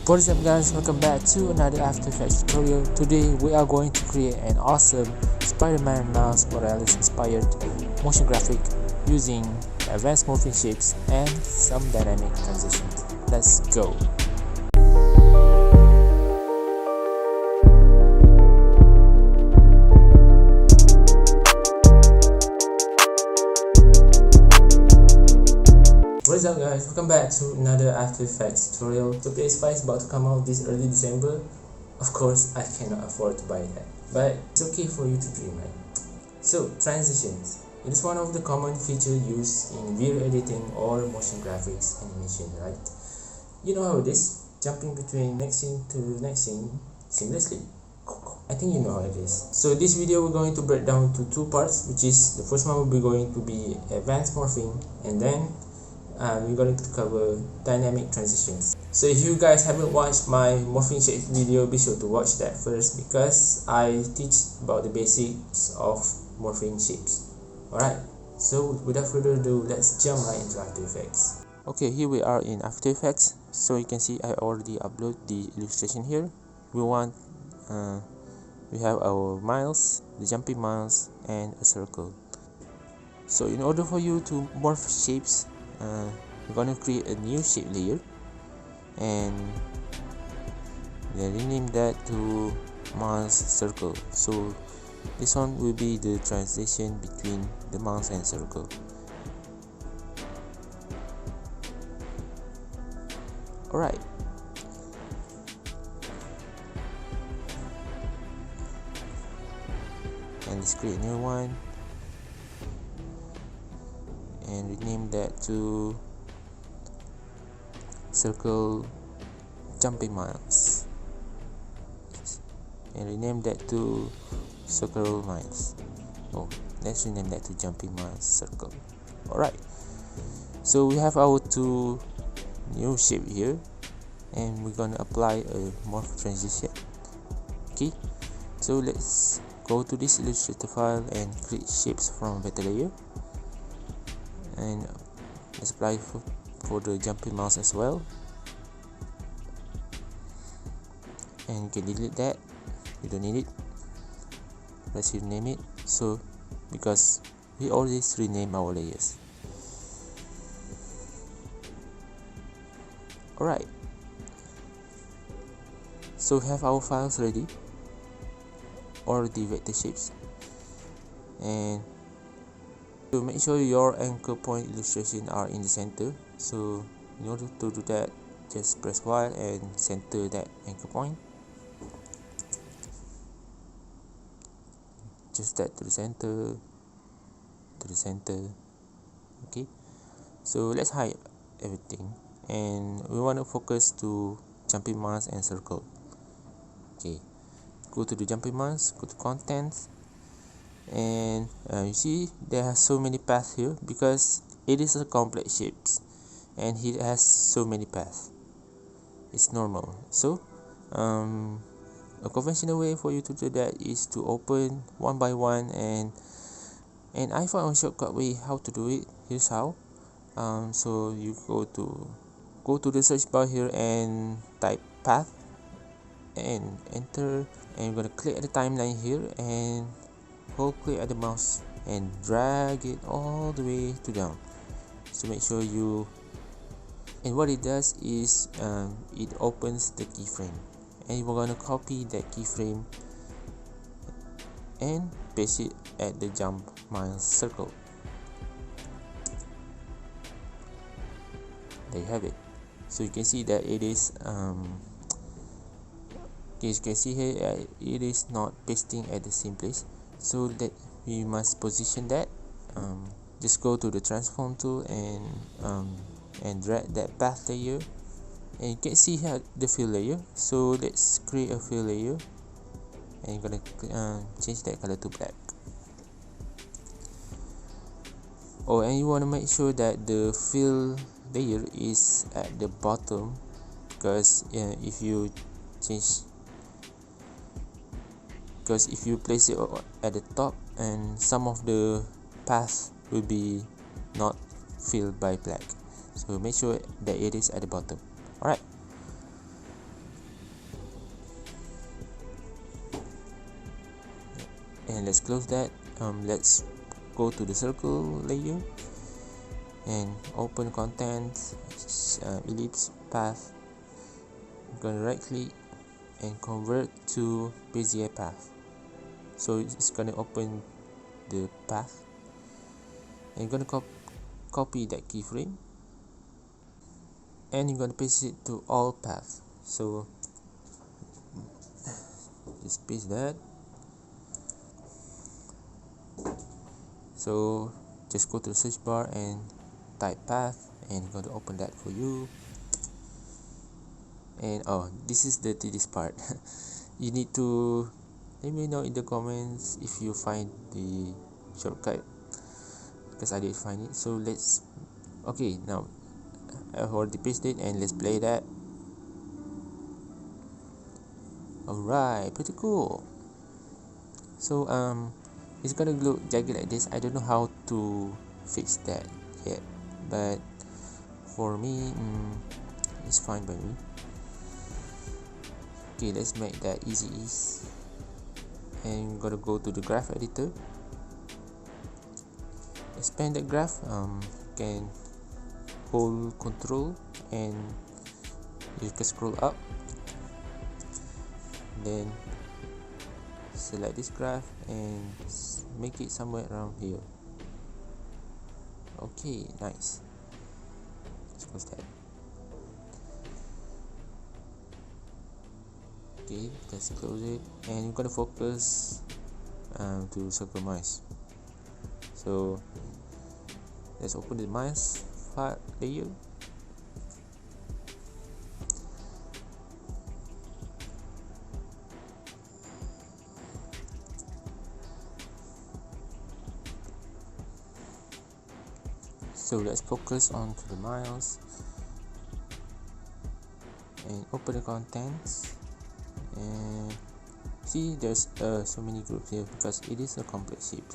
What is up guys, welcome back to another After Effects tutorial. Today we are going to create an awesome Spider-Man Miles Morales inspired motion graphic using advanced morphing shapes and some dynamic transitions. Let's go! What is up guys, welcome back to another After Effects tutorial. So PS5 is about to come out this early December. Of course, I cannot afford to buy that, but it's okay for you to dream, right? So, transitions. It is one of the common features used in video editing or motion graphics animation, right? You know how it is, jumping between next scene to next scene seamlessly. I think you know how it is. So this video we're going to break down to two parts, which is the first one will be going to be advanced morphing, and then we're going to cover dynamic transitions. So if you guys haven't watched my morphing shapes video, be sure to watch that first because I teach about the basics of morphing shapes. Alright, so without further ado, let's jump right into After Effects. Okay, here we are in After Effects. So you can see I already upload the illustration here. We have our miles, the jumping miles, and a circle. So in order for you to morph shapes, we're going to create a new shape layer and then rename that to mouse circle. So this one will be the transition between the mouse and circle. Alright, and let's create a new one and rename that to circle jumping miles, and rename that to circle miles. Let's rename that to jumping miles circle. Alright, so we have our two new shape here and we're gonna apply a morph transition. Okay, so let's go to this Illustrator file and create shapes from vector layer, and let's apply for the jumping mouse as well, and you can delete that, you don't need it. Let's rename it, so because we always rename our layers. Alright, so we have our files ready, or the vector shapes, and to make sure your anchor point illustration are in the center. So in order to do that, just press Y and center that anchor point. Just that to the center, okay. So let's hide everything and we want to focus to jumping mouse and circle. Okay, go to the jumping mouse, go to contents, and you see there are so many paths here because it is a complex shapes and it has so many paths. It's normal. So a conventional way for you to do that is to open one by one, and I found a shortcut way how to do it. Here's how. So you go to the search bar here and type path and enter, and you're gonna click at the timeline here and hold click at the mouse and drag it all the way to down. So make sure you, and what it does is it opens the keyframe, and we're gonna copy that keyframe and paste it at the jump miles circle. There you have it. So you can see that it is you can see here it is not pasting at the same place, so that we must position that. Just go to the transform tool and drag that path layer, and you can see here the fill layer. So let's create a fill layer, and you're gonna change that color to black. And you want to make sure that the fill layer is at the bottom, because if you place it at the top, and some of the paths will be not filled by black. So make sure that it is at the bottom. Alright, and let's close that. Let's go to the circle layer and open content, ellipse path. I'm gonna right click and convert to Bezier path, so it's gonna open the path, and you're gonna copy that keyframe and you're gonna paste it to all paths. So just paste that. So just go to the search bar and type path, and going to open that for you. And oh, this is the tedious part. You need to let me know in the comments if you find the shortcut, because I did find it. So let's, okay, now I've already pasted, and let's play that. Alright, pretty cool. So it's gonna look jagged like this. I don't know how to fix that yet, but for me, it's fine by me. Okay, let's make that easy ease, and gotta go to the graph editor, expand the graph. Can hold control and you can scroll up, then select this graph and make it somewhere around here. Okay, nice. Let's close that. Okay, let's close it, and we're gonna focus to circle mice. So let's open the mice file layer. So let's focus on to the miles and open the contents, and see there's so many groups here because it is a complex shape.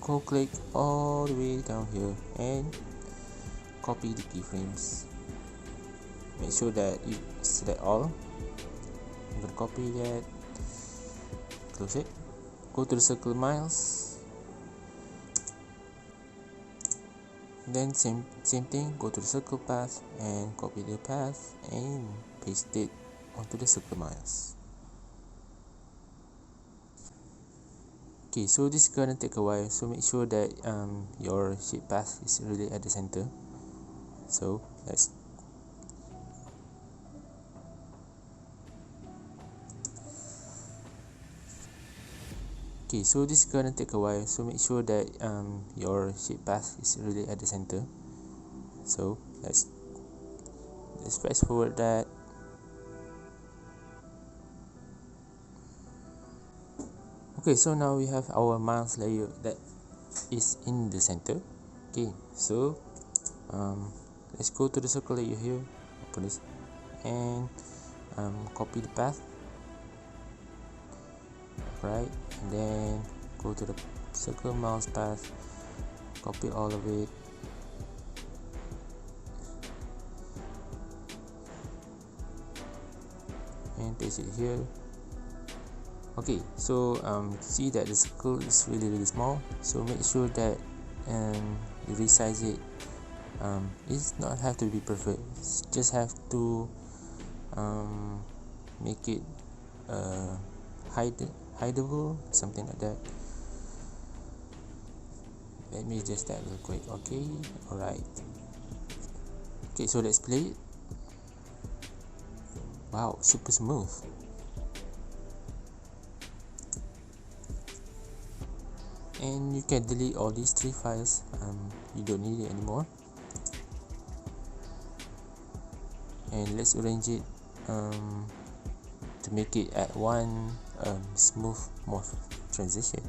Go click all the way down here and copy the keyframes. Make sure that you select all. I'm gonna copy that, close it, go to the circle miles, then same thing, go to the circle path and copy the path and paste it onto the circle miles. Okay, so this is gonna take a while, so make sure that your shape path is really at the center. So let's okay, so this is gonna take a while, so make sure that your shape path is really at the center. So let's fast forward that. Okay, so now we have our mouse layer that is in the center. Okay, so let's go to the circle layer here, open this, and copy the path, right, and then go to the circle mouse path, copy all of it, and paste it here. Okay, so see that the circle is really small, so make sure that you resize it. It's not have to be perfect, just have to make it hideable, something like that. Let me adjust that real quick. Okay, alright. Okay, so let's play it. Wow, super smooth. And you can delete all these 3 files, you don't need it anymore. And let's arrange it to make it at one smooth morph transition.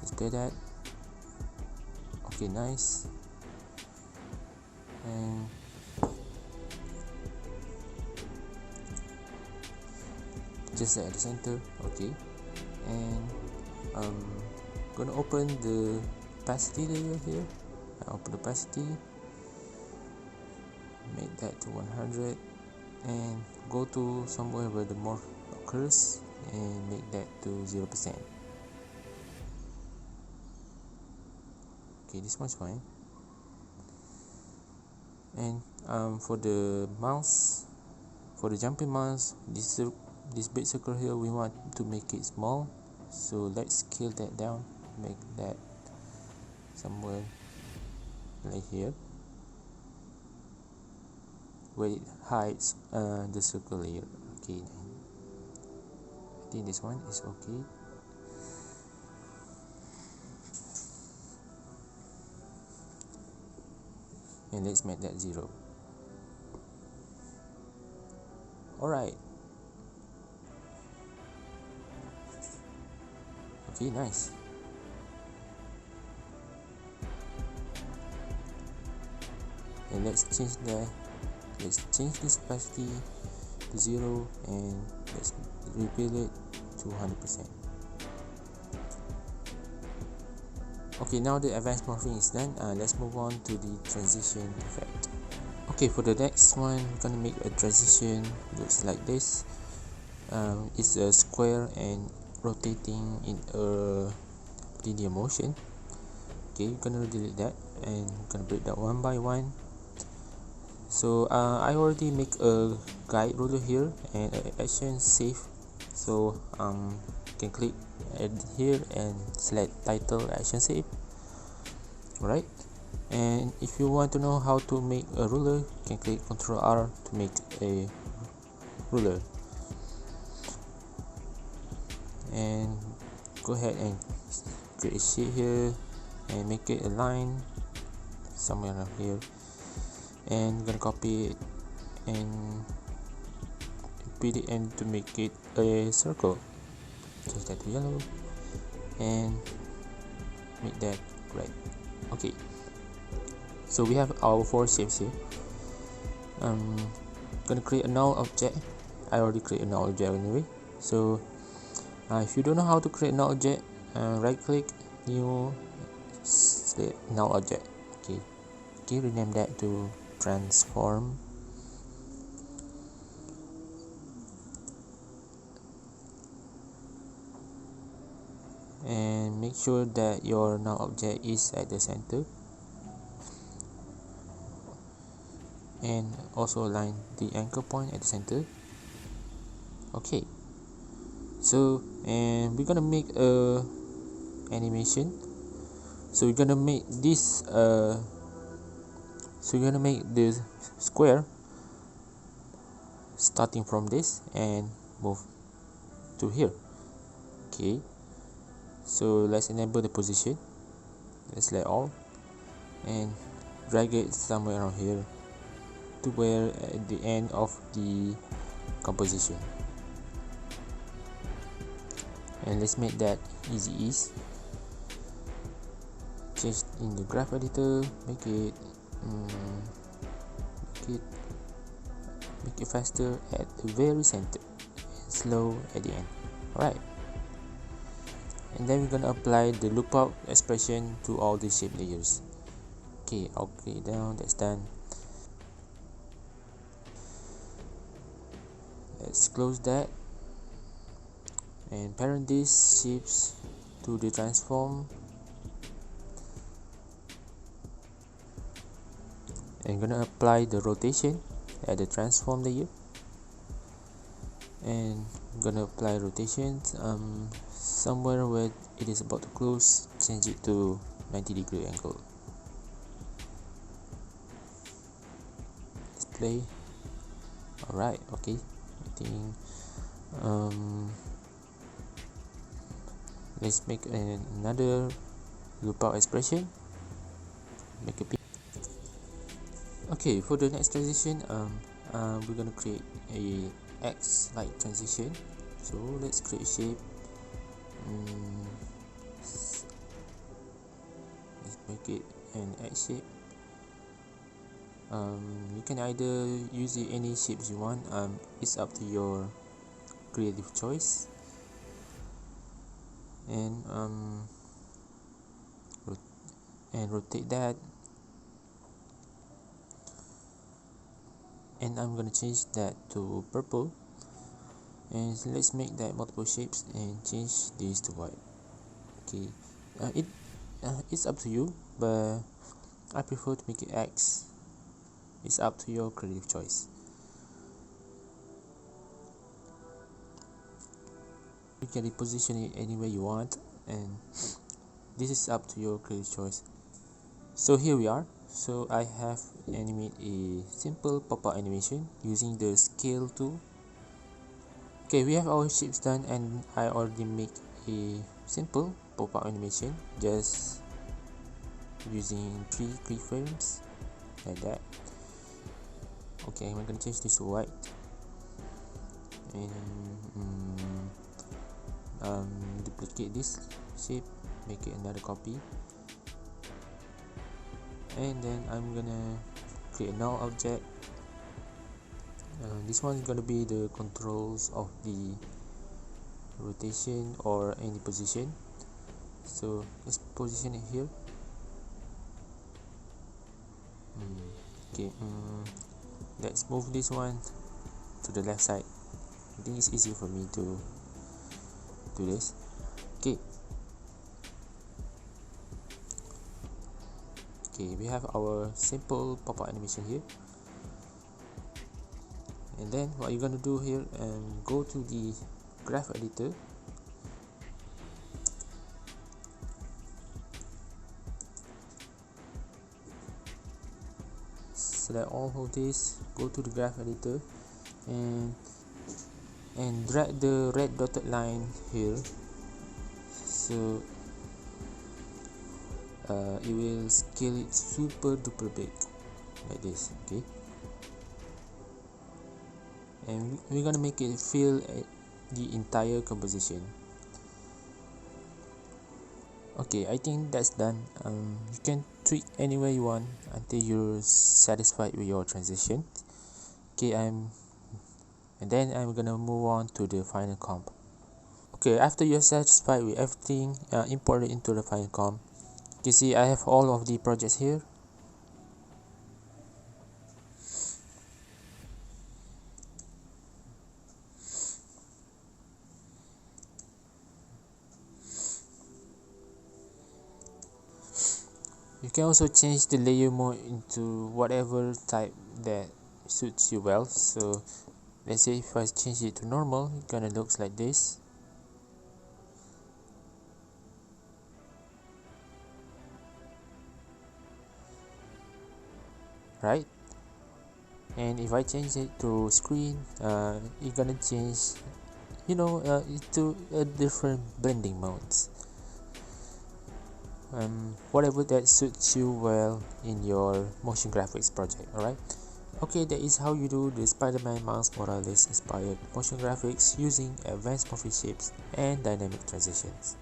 Let's play that. Okay, nice. And just at the center. Okay, and gonna open the opacity layer here. Open the opacity, make that to 100, and go to somewhere where the morph occurs and make that to 0%. Okay, this one's fine. And for the mouse, for the jumping mouse, this big circle here, we want to make it small, so let's scale that down, make that somewhere like here, where it hides the circle layer. Okay, I think this one is okay. And let's make that 0. Alright. Okay, nice. And let's change this opacity to 0, and let's reveal it to 100%. Okay, now the advanced morphing is done. Let's move on to the transition effect. Okay, for the next one, we're gonna make a transition. Looks like this. It's a square and rotating in a linear motion. Okay, we're gonna delete that and we're gonna break that one by one. So I already make a guide ruler here and an action save. So you can click here and select title action save. Alright, and if you want to know how to make a ruler, you can click Ctrl R to make a ruler, and go ahead and create a shape here and make it a line somewhere around here, and I'm gonna copy it and repeat it and to make it a circle. Change that to yellow and make that red. Okay, so we have our 4 shapes here. Gonna create a null object. I already created a null object anyway. So if you don't know how to create a null object, right click, new, select null object. Okay, rename that to transform. And make sure that your null object is at the center, and also align the anchor point at the center. Okay, so and we're gonna make a animation. So we're gonna make this so we're gonna make the square starting from this and move to here. Okay, so let's enable the position. Let's select all and drag it somewhere around here to where at the end of the composition. And let's make that easy ease. Change in the graph editor, make it faster at the very center and slow at the end. Alright, and then we're gonna apply the lookup expression to all the shape layers. Okay, I'll click it down. That's done. Let's close that and parent these shapes to the transform, and gonna apply the rotation at the transform layer, and gonna apply rotations somewhere where it is about to close. Change it to 90-degree angle. Let's play. Alright, okay, I think let's make another lookup expression, make a pin. Okay, for the next transition, we're gonna create a X like transition. So let's create a shape. Let's make it an X shape. You can either use any shapes you want. It's up to your creative choice. And rotate that, and I'm gonna change that to purple. And let's make that multiple shapes and change this to white. Okay, it's up to you, but I prefer to make it X. It's up to your creative choice. You can reposition it any way you want, and this is up to your creative choice. So here we are. So I have animate a simple pop-up animation using the scale tool. Okay, we have our shapes done, and I already make a simple pop-up animation just using 3 keyframes like that. Okay, I'm gonna change this to white and duplicate this shape, make it another copy, and then I'm gonna create a null object. This one is gonna be the controls of the rotation or any position. So let's position it here. Okay, let's move this one to the left side. I think it's easier for me to do this. Okay, we have our simple pop-up animation here. And then what you're gonna do here, go to the graph editor, select all of this, go to the graph editor, and drag the red dotted line here, so it will scale it super duper big like this. Okay, and we're gonna make it fill the entire composition. Okay, I think that's done. You can tweak anywhere you want until you're satisfied with your transition. Okay, and then I'm gonna move on to the final comp. Okay, after you're satisfied with everything, import it into the final comp. You see I have all of the projects here. You can also change the layer mode into whatever type that suits you well. So let's say if I change it to normal, it gonna looks like this. Right? And if I change it to screen, it's gonna change, into a different blending modes. Whatever that suits you well in your motion graphics project. Alright, okay, that is how you do the Spider-Man Miles Morales inspired motion graphics using advanced Morph shapes and dynamic transitions.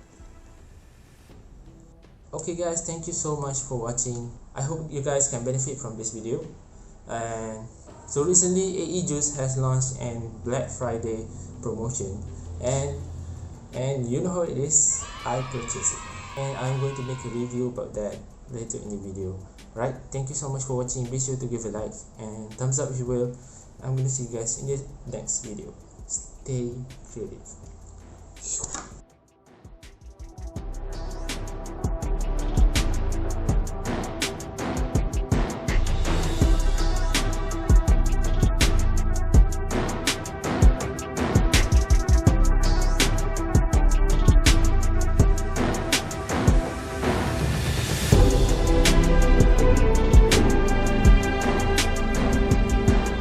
Okay guys, thank you so much for watching. I hope you guys can benefit from this video. And so recently AE Juice has launched an Black Friday promotion, and you know how it is, I purchased it, and I'm going to make a review about that later in the video. Right, thank you so much for watching. Be sure to give a like and thumbs up if you will. I'm going to see you guys in the next video. Stay creative.